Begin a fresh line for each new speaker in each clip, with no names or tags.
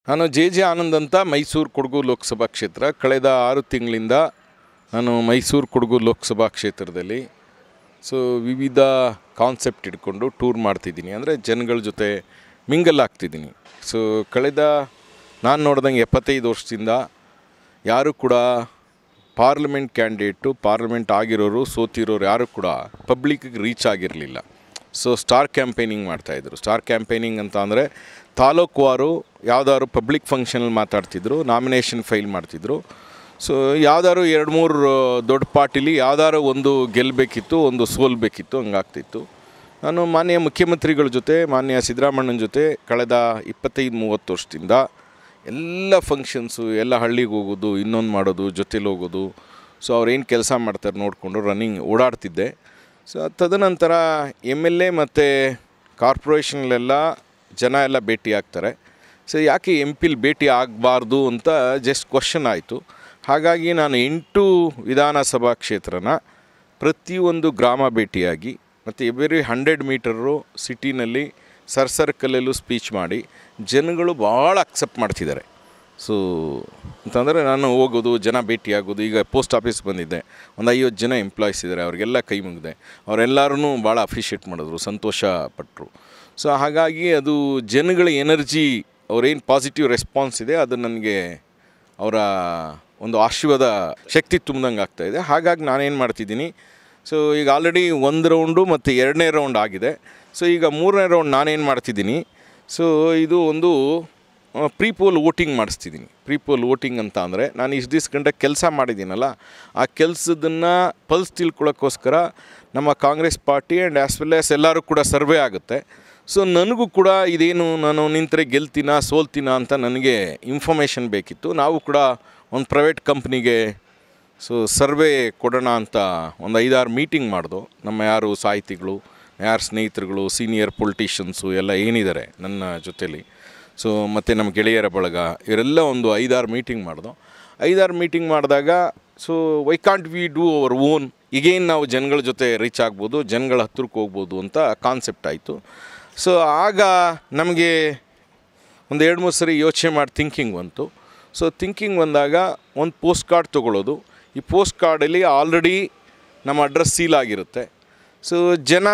ನಾನು ಜೆ ಆನಂದ್ ಅಂತ ಮೈಸೂರು ಕೊಡಗು ಲೋಕಸಭಾ ಕ್ಷೇತ್ರ. ಕಳೆದ 6 ತಿಂಗಳಿಂದ ನಾನು ಮೈಸೂರು ಕೊಡಗು ಲೋಕಸಭಾ ಕ್ಷೇತ್ರದಲ್ಲಿ ವಿವಿಧ ಕಾನ್ಸೆಪ್ಟ್ ಇಟ್ಕೊಂಡು ಟೂರ್ ಮಾಡ್ತಿದ್ದೀನಿ. ಅಂದರೆ ಜನಗಳ ಜೊತೆ ಮಿಂಗಲ್ ಆಗ್ತಿದ್ದೀನಿ. ಕಳೆದ ನಾನು ನೋಡ್ದಂಗೆ 75 ವರ್ಷದಿಂದ ಯಾರೂ ಕೂಡ ಪಾರ್ಲಿಮೆಂಟ್ ಕ್ಯಾಂಡಿಡೇಟು, ಪಾರ್ಲಿಮೆಂಟ್ ಆಗಿರೋರು, ಸೋತಿರೋರು ಯಾರೂ ಕೂಡ ಪಬ್ಲಿಕ್ಕಿಗೆ ರೀಚ್ ಆಗಿರಲಿಲ್ಲ. ಸ್ಟಾರ್ ಕ್ಯಾಂಪೇನಿಂಗ್ ಮಾಡ್ತಾಯಿದ್ರು. ಸ್ಟಾರ್ ಕ್ಯಾಂಪೇನಿಂಗ್ ಅಂತ ಅಂದರೆ ತಾಲೂಕುವಾರು ಯಾವುದಾದ್ರು ಪಬ್ಲಿಕ್ ಫಂಕ್ಷನಲ್ಲಿ ಮಾತಾಡ್ತಿದ್ರು, ನಾಮಿನೇಷನ್ ಫೈಲ್ ಮಾಡ್ತಿದ್ರು. ಯಾವುದಾದ್ರು 2-3 ದೊಡ್ಡ ಪಾರ್ಟಿಲಿ ಯಾವುದಾದ್ರು ಒಂದು ಗೆಲ್ಲಬೇಕಿತ್ತು, ಒಂದು ಸೋಲ್ಬೇಕಿತ್ತು, ಹಂಗಾಗ್ತಿತ್ತು. ನಾನು ಮಾನ್ಯ ಮುಖ್ಯಮಂತ್ರಿಗಳ ಜೊತೆ, ಮಾನ್ಯ ಸಿದ್ದರಾಮಣ್ಣನ ಜೊತೆ ಕಳೆದ 25-30 ವರ್ಷದಿಂದ ಎಲ್ಲ ಫಂಕ್ಷನ್ಸು, ಎಲ್ಲ ಹಳ್ಳಿಗೆ ಹೋಗೋದು, ಇನ್ನೊಂದು ಮಾಡೋದು, ಜೊತೇಲಿ ಹೋಗೋದು, ಅವ್ರೇನು ಕೆಲಸ ಮಾಡ್ತಾರೆ ನೋಡಿಕೊಂಡು ರನ್ನಿಂಗ್ ಓಡಾಡ್ತಿದ್ದೆ. ತದನಂತರ MLA ಮತ್ತು ಕಾರ್ಪೊರೇಷನ್ಲೆಲ್ಲ ಜನ ಎಲ್ಲ ಭೇಟಿ ಆಗ್ತಾರೆ. ಯಾಕೆ MP ಭೇಟಿ ಆಗಬಾರ್ದು ಅಂತ ಜಸ್ಟ್ ಕ್ವಶನ್ ಆಯಿತು. ಹಾಗಾಗಿ ನಾನು 8 ವಿಧಾನಸಭಾ ಕ್ಷೇತ್ರನ ಪ್ರತಿಯೊಂದು ಗ್ರಾಮ ಭೇಟಿಯಾಗಿ ಮತ್ತು ಎವ್ರಿ 100 ಮೀಟರು ಸಿಟಿನಲ್ಲಿ ಸರ್ಕಲಲ್ಲೂ ಸ್ಪೀಚ್ ಮಾಡಿ ಜನಗಳು ಭಾಳ ಅಕ್ಸೆಪ್ಟ್ ಮಾಡ್ತಿದ್ದಾರೆ. ಅಂತಂದರೆ ನಾನು ಹೋಗೋದು, ಜನ ಭೇಟಿಯಾಗೋದು. ಈಗ ಪೋಸ್ಟ್ ಆಫೀಸ್ ಬಂದಿದ್ದೆ, ಒಂದು 50 ಜನ ಎಂಪ್ಲಾಯೀಸ್ ಇದ್ದಾರೆ, ಅವ್ರಿಗೆಲ್ಲ ಕೈ ಮುಗಿದೆ. ಅವರೆಲ್ಲರೂ ಭಾಳ ಅಪ್ರಿಷಿಯೇಟ್ ಮಾಡಿದ್ರು, ಸಂತೋಷ ಪಟ್ಟರು. ಹಾಗಾಗಿ ಅದು ಜನಗಳ ಎನರ್ಜಿ, ಅವ್ರೇನು ಪಾಸಿಟಿವ್ ರೆಸ್ಪಾನ್ಸ್ ಇದೆ, ಅದು ನನಗೆ ಅವರ ಒಂದು ಆಶೀರ್ವಾದ ಶಕ್ತಿ ತುಂಬ್ದಂಗೆ ಆಗ್ತಾಯಿದೆ. ಹಾಗಾಗಿ ನಾನೇನು ಮಾಡ್ತಿದ್ದೀನಿ, ಈಗ ಆಲ್ರೆಡಿ 1 ರೌಂಡು ಮತ್ತು 2ನೇ ರೌಂಡ್ ಆಗಿದೆ. ಈಗ 3ನೇ ರೌಂಡ್ ನಾನೇನು ಮಾಡ್ತಿದ್ದೀನಿ, ಇದು ಒಂದು ಪ್ರೀಪೋಲ್ ವೋಟಿಂಗ್ ಮಾಡಿಸ್ತಿದ್ದೀನಿ. ಪ್ರೀಪೋಲ್ ವೋಟಿಂಗ್ ಅಂತ ಅಂದರೆ ನಾನು ಇಷ್ಟು ದಿವಸ ಗಂಟೆ ಕೆಲಸ ಮಾಡಿದ್ದೀನಲ್ಲ, ಆ ಕೆಲಸದನ್ನು ಪಲ್ಸ್ ತಿಳ್ಕೊಳ್ಳೋಕ್ಕೋಸ್ಕರ ನಮ್ಮ Congress party and as well as ಎಲ್ಲರೂ ಕೂಡ ಸರ್ವೆ ಆಗುತ್ತೆ. ನನಗೂ ಕೂಡ ಇದೇನು, ನಾನು ನಿಂತರೆ ಗೆಲ್ತೀನಾ ಸೋಲ್ತೀನಾ ಅಂತ ನನಗೆ ಇನ್ಫಾರ್ಮೇಷನ್ ಬೇಕಿತ್ತು. ನಾವು ಕೂಡ ಒಂದು ಪ್ರೈವೇಟ್ ಕಂಪ್ನಿಗೆ ಸರ್ವೆ ಕೊಡೋಣ ಅಂತ ಒಂದು 5-6 ಮೀಟಿಂಗ್ ಮಾಡ್ದೋ. ನಮ್ಮ ಯಾರು ಸಾಹಿತಿಗಳು, ಯಾರು ಸ್ನೇಹಿತರುಗಳು, ಸೀನಿಯರ್ ಪೊಲಿಟಿಷಿಯನ್ಸು ಎಲ್ಲ ಏನಿದ್ದಾರೆ ನನ್ನ ಜೊತೇಲಿ, ಮತ್ತು ನಮ್ಮ ಗೆಳೆಯರ ಬಳಗ, ಇವರೆಲ್ಲ ಒಂದು 5-6 ಮೀಟಿಂಗ್ ಮಾಡ್ದೋ. 5-6 ಮೀಟಿಂಗ್ ಮಾಡಿದಾಗ why can't we do our own, ಈಗೇನು ನಾವು ಜನಗಳ ಜೊತೆ ರೀಚ್ ಆಗ್ಬೋದು, ಜನಗಳ ಹತ್ರಕ್ಕೆ ಹೋಗ್ಬೋದು ಅಂತ ಕಾನ್ಸೆಪ್ಟ್ ಆಯಿತು. ಆಗ ನಮಗೆ ಒಂದು 2-3 ಸರಿ ಯೋಚನೆ ಮಾಡಿ ಥಿಂಕಿಂಗ್ ಬಂತು. ಥಿಂಕಿಂಗ್ ಬಂದಾಗ ಒಂದು ಪೋಸ್ಟ್ ಕಾರ್ಡ್ ತೊಗೊಳ್ಳೋದು. ಈ ಪೋಸ್ಟ್ ಕಾರ್ಡಲ್ಲಿ ಆಲ್ರೆಡಿ ನಮ್ಮ ಅಡ್ರೆಸ್ ಸೀಲ್ ಆಗಿರುತ್ತೆ. ಜನ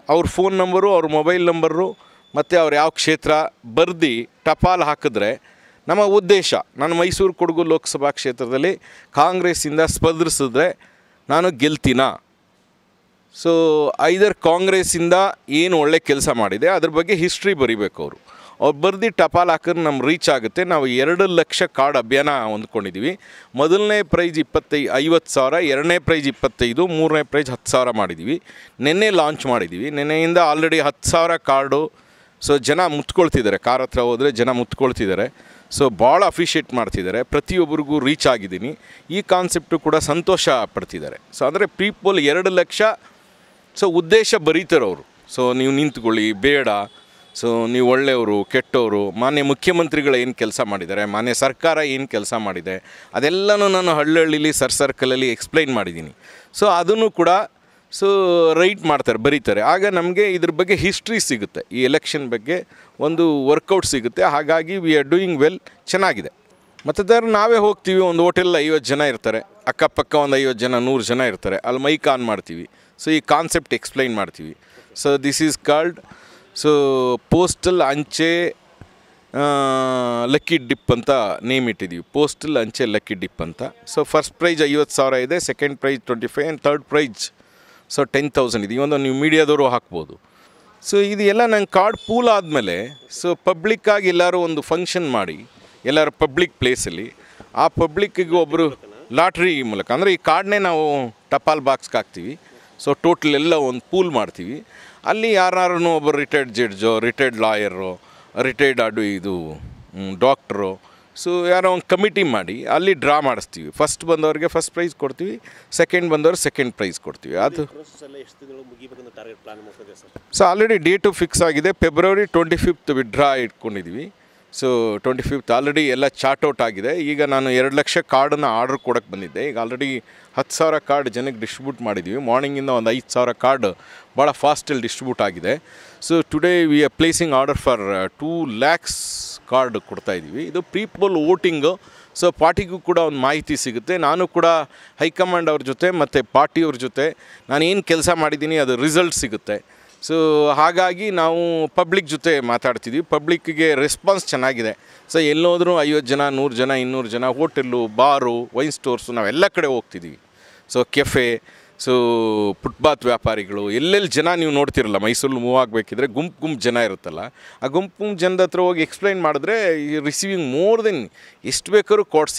ಅವ್ರ ಫೋನ್ ನಂಬರು, ಅವ್ರ ಮೊಬೈಲ್ ನಂಬರು ಮತ್ತು ಅವ್ರು ಯಾವ ಕ್ಷೇತ್ರ ಬರ್ದು ಟಪಾಲು ಹಾಕಿದ್ರೆ ನಮ್ಮ ಉದ್ದೇಶ, ನಾನು ಮೈಸೂರು ಕೊಡಗು ಲೋಕಸಭಾ ಕ್ಷೇತ್ರದಲ್ಲಿ ಕಾಂಗ್ರೆಸ್ಸಿಂದ ಸ್ಪರ್ಧಿಸಿದ್ರೆ ನಾನು ಗೆಲ್ತೀನಾ, ಐದರ್ ಕಾಂಗ್ರೆಸ್ಸಿಂದ ಏನು ಒಳ್ಳೆ ಕೆಲಸ ಮಾಡಿದೆ ಅದ್ರ ಬಗ್ಗೆ ಹಿಸ್ಟ್ರಿ ಬರೀಬೇಕು. ಅವ್ರು ಬರ್ದು ಟಪಾಲು ಹಾಕಿದ್ರೆ ನಮ್ಮ ರೀಚ್ ಆಗುತ್ತೆ. ನಾವು 2 ಲಕ್ಷ ಕಾರ್ಡ್ ಅಭಿಯಾನ ಹೊಂದ್ಕೊಂಡಿದ್ದೀವಿ. ಮೊದಲನೇ ಪ್ರೈಜ್ 50,000, 2ನೇ ಪ್ರೈಜ್ 25, 3ನೇ ಪ್ರೈಜ್ 10,000 ಮಾಡಿದ್ದೀವಿ. ನಿನ್ನೆ ಲಾಂಚ್ ಮಾಡಿದ್ದೀವಿ. ನಿನ್ನೆಯಿಂದ ಆಲ್ರೆಡಿ 10,000 ಕಾರ್ಡು. ಜನ ಮುತ್ಕೊಳ್ತಿದ್ದಾರೆ, ಕಾರ್ ಹತ್ರ ಹೋದರೆ ಜನ ಮುತ್ಕೊಳ್ತಿದ್ದಾರೆ. ಭಾಳ ಅಪ್ರಿಷಿಯೇಟ್ ಮಾಡ್ತಿದ್ದಾರೆ. ಪ್ರತಿಯೊಬ್ಬರಿಗೂ ರೀಚ್ ಆಗಿದ್ದೀನಿ. ಈ ಕಾನ್ಸೆಪ್ಟು ಕೂಡ ಸಂತೋಷ ಪಡ್ತಿದ್ದಾರೆ. ಅಂದರೆ ಪೀಪಲ್ 2 ಲಕ್ಷ ಉದ್ದೇಶ ಬರೀತಾರೆ ಅವರು. ನೀವು ನಿಂತ್ಕೊಳ್ಳಿ, ಬೇಡ, ನೀವು ಒಳ್ಳೆಯವರು, ಕೆಟ್ಟವರು, ಮಾನ್ಯ ಮುಖ್ಯಮಂತ್ರಿಗಳು ಏನು ಕೆಲಸ ಮಾಡಿದ್ದಾರೆ, ಮಾನ್ಯ ಸರ್ಕಾರ ಏನು ಕೆಲಸ ಮಾಡಿದೆ, ಅದೆಲ್ಲನೂ ನಾನು ಹಳ್ಳಿಲಿ ಸರ್ಕಲಲ್ಲಿ ಎಕ್ಸ್ಪ್ಲೈನ್ ಮಾಡಿದ್ದೀನಿ. ಅದನ್ನು ಕೂಡ ರೈಟ್ ಮಾಡ್ತಾರೆ, ಬರೀತಾರೆ. ಆಗ ನಮಗೆ ಇದ್ರ ಬಗ್ಗೆ ಹಿಸ್ಟ್ರಿ ಸಿಗುತ್ತೆ, ಈ ಎಲೆಕ್ಷನ್ ಬಗ್ಗೆ ಒಂದು ವರ್ಕೌಟ್ ಸಿಗುತ್ತೆ. ಹಾಗಾಗಿ ವಿ ಆರ್ ಡೂಯಿಂಗ್ ವೆಲ್, ಚೆನ್ನಾಗಿದೆ. ಮತದಾರರು ನಾವೇ ಹೋಗ್ತೀವಿ. ಒಂದು ಹೋಟೆಲ್ 50 ಜನ ಇರ್ತಾರೆ, ಅಕ್ಕಪಕ್ಕ ಒಂದು 50 ಜನ 100 ಜನ ಇರ್ತಾರೆ. ಅಲ್ಲಿ ಮೈಕ್ ಆನ್ ಮಾಡ್ತೀವಿ. ಈ ಕಾನ್ಸೆಪ್ಟ್ ಎಕ್ಸ್ಪ್ಲೈನ್ ಮಾಡ್ತೀವಿ. ದಿಸ್ ಈಸ್ ಕಾಲ್ಡ್ ಪೋಸ್ಟಲ್ ಅಂಚೆ ಲಕ್ಕಿ ಡಿಪ್ ಅಂತ ನೇಮ್ ಇಟ್ಟಿದ್ದೀವಿ. ಪೋಸ್ಟಲ್ ಅಂಚೆ ಲಕ್ಕಿ ಡಿಪ್ ಅಂತ. ಫಸ್ಟ್ ಪ್ರೈಜ್ 50,000 ಇದೆ, second prize 25 and third prize 10,000 ಇದೆ. ಇವೊಂದು ನೀವು ಮೀಡಿಯಾದವರು ಹಾಕ್ಬೋದು. ಇದು ಎಲ್ಲ ನಂಗೆ ಕಾರ್ಡ್ ಪೂಲ್ ಆದಮೇಲೆ ಪಬ್ಲಿಕ್ಕಾಗಿ ಎಲ್ಲರೂ ಒಂದು ಫಂಕ್ಷನ್ ಮಾಡಿ, ಎಲ್ಲರೂ ಪಬ್ಲಿಕ್ ಪ್ಲೇಸಲ್ಲಿ, ಆ ಪಬ್ಲಿಕ್ಕಿಗೆ ಒಬ್ಬರು ಲಾಟ್ರಿ ಮೂಲಕ, ಅಂದರೆ ಈ ಕಾರ್ಡ್ನೇ ನಾವು ಟಪಾಲ್ ಬಾಕ್ಸ್ಗೆ ಹಾಕ್ತೀವಿ. ಟೋಟಲ್ ಎಲ್ಲ ಒಂದು ಪೂಲ್ ಮಾಡ್ತೀವಿ. ಅಲ್ಲಿ ಯಾರು ಒಬ್ಬರು ರಿಟೈರ್ಡ್ ಜಡ್ಜೋ, ರಿಟೈರ್ಡ್ ಲಾಯರು, ರಿಟೈರ್ಡ್ ಡಾಕ್ಟ್ರು, ಯಾರೋ ಒಂದು ಕಮಿಟಿ ಮಾಡಿ ಅಲ್ಲಿ ಡ್ರಾ ಮಾಡಿಸ್ತೀವಿ. ಫಸ್ಟ್ ಬಂದವ್ರಿಗೆ ಫಸ್ಟ್ ಪ್ರೈಸ್ ಕೊಡ್ತೀವಿ, ಸೆಕೆಂಡ್ ಬಂದವ್ರಿಗೆ ಸೆಕೆಂಡ್ ಪ್ರೈಸ್ ಕೊಡ್ತೀವಿ. ಅದು ಆಲ್ರೆಡಿ ಡೇಟು ಫಿಕ್ಸ್ ಆಗಿದೆ. ಫೆಬ್ರವರಿ 25th ವಿಡ್ರಾ ಇಟ್ಕೊಂಡಿದ್ದೀವಿ. ಸೊ 25th ಆಲ್ರೆಡಿ ಎಲ್ಲ ಚಾರ್ಟ್ ಔಟ್ ಆಗಿದೆ. ಈಗ ನಾನು 2 ಲಕ್ಷ ಕಾರ್ಡನ್ನು ಆರ್ಡ್ರ್ ಕೊಡೋಕ್ಕೆ ಬಂದಿದ್ದೆ. ಈಗ ಆಲ್ರೆಡಿ 10,000 ಕಾರ್ಡ್ ಜನಕ್ಕೆ ಡಿಸ್ಟ್ರಿಬ್ಯೂಟ್ ಮಾಡಿದ್ದೀವಿ. ಮಾರ್ನಿಂಗಿಂದ ಒಂದು 5,000 ಕಾರ್ಡ್ ಭಾಳ ಫಾಸ್ಟಲ್ಲಿ ಡಿಸ್ಟ್ರಿಬ್ಯೂಟ್ ಆಗಿದೆ. So today we are placing order for 2 lakhs card ಕೊಡ್ತಾಯಿದ್ದೀವಿ. ಇದು ಪೀಪಲ್ ವೋಟಿಂಗು. ಸೊ ಪಾರ್ಟಿಗೂ ಕೂಡ ಒಂದು ಮಾಹಿತಿ ಸಿಗುತ್ತೆ. ನಾನು ಕೂಡ ಹೈಕಮಾಂಡ್ ಅವ್ರ ಜೊತೆ ಮತ್ತು ಪಾರ್ಟಿಯವ್ರ ಜೊತೆ ನಾನು ಏನು ಕೆಲಸ ಮಾಡಿದ್ದೀನಿ ಅದು ರಿಸಲ್ಟ್ ಸಿಗುತ್ತೆ. ಸೊ ಹಾಗಾಗಿ ನಾವು ಪಬ್ಲಿಕ್ ಜೊತೆ ಮಾತಾಡ್ತಿದ್ವಿ. ಪಬ್ಲಿಕ್ಕಿಗೆ ರೆಸ್ಪಾನ್ಸ್ ಚೆನ್ನಾಗಿದೆ. ಸೊ ಎಲ್ಲೋದ್ರೂ 50 ಜನ, 100 ಜನ, 200 ಜನ, ಹೋಟೆಲ್ಲು, ಬಾರು, ವೈನ್ ಸ್ಟೋರ್ಸು ನಾವೆಲ್ಲ ಕಡೆ ಹೋಗ್ತಿದ್ದೀವಿ. ಸೊ ಕೆಫೆ, ಸೊ ಫುಟ್ಪಾತ್ ವ್ಯಾಪಾರಿಗಳು, ಎಲ್ಲೆಲ್ಲಿ ಜನ ನೀವು ನೋಡ್ತಿರಲ್ಲ, ಮೈಸೂರಲ್ಲಿ ಮೂವ್ ಆಗಬೇಕಿದ್ರೆ ಗುಂಪು ಜನ ಇರುತ್ತಲ್ಲ, ಆ ಗುಂಪು ಜನದ ಹತ್ರ ಹೋಗಿ ಎಕ್ಸ್ಪ್ಲೈನ್ ಮಾಡಿದ್ರೆ ರಿಸೀವಿಂಗ್ ಮೋರ್ ದೆನ್ ಎಷ್ಟು ಬೇಕಾದ್ರೂ ಕಾರ್ಡ್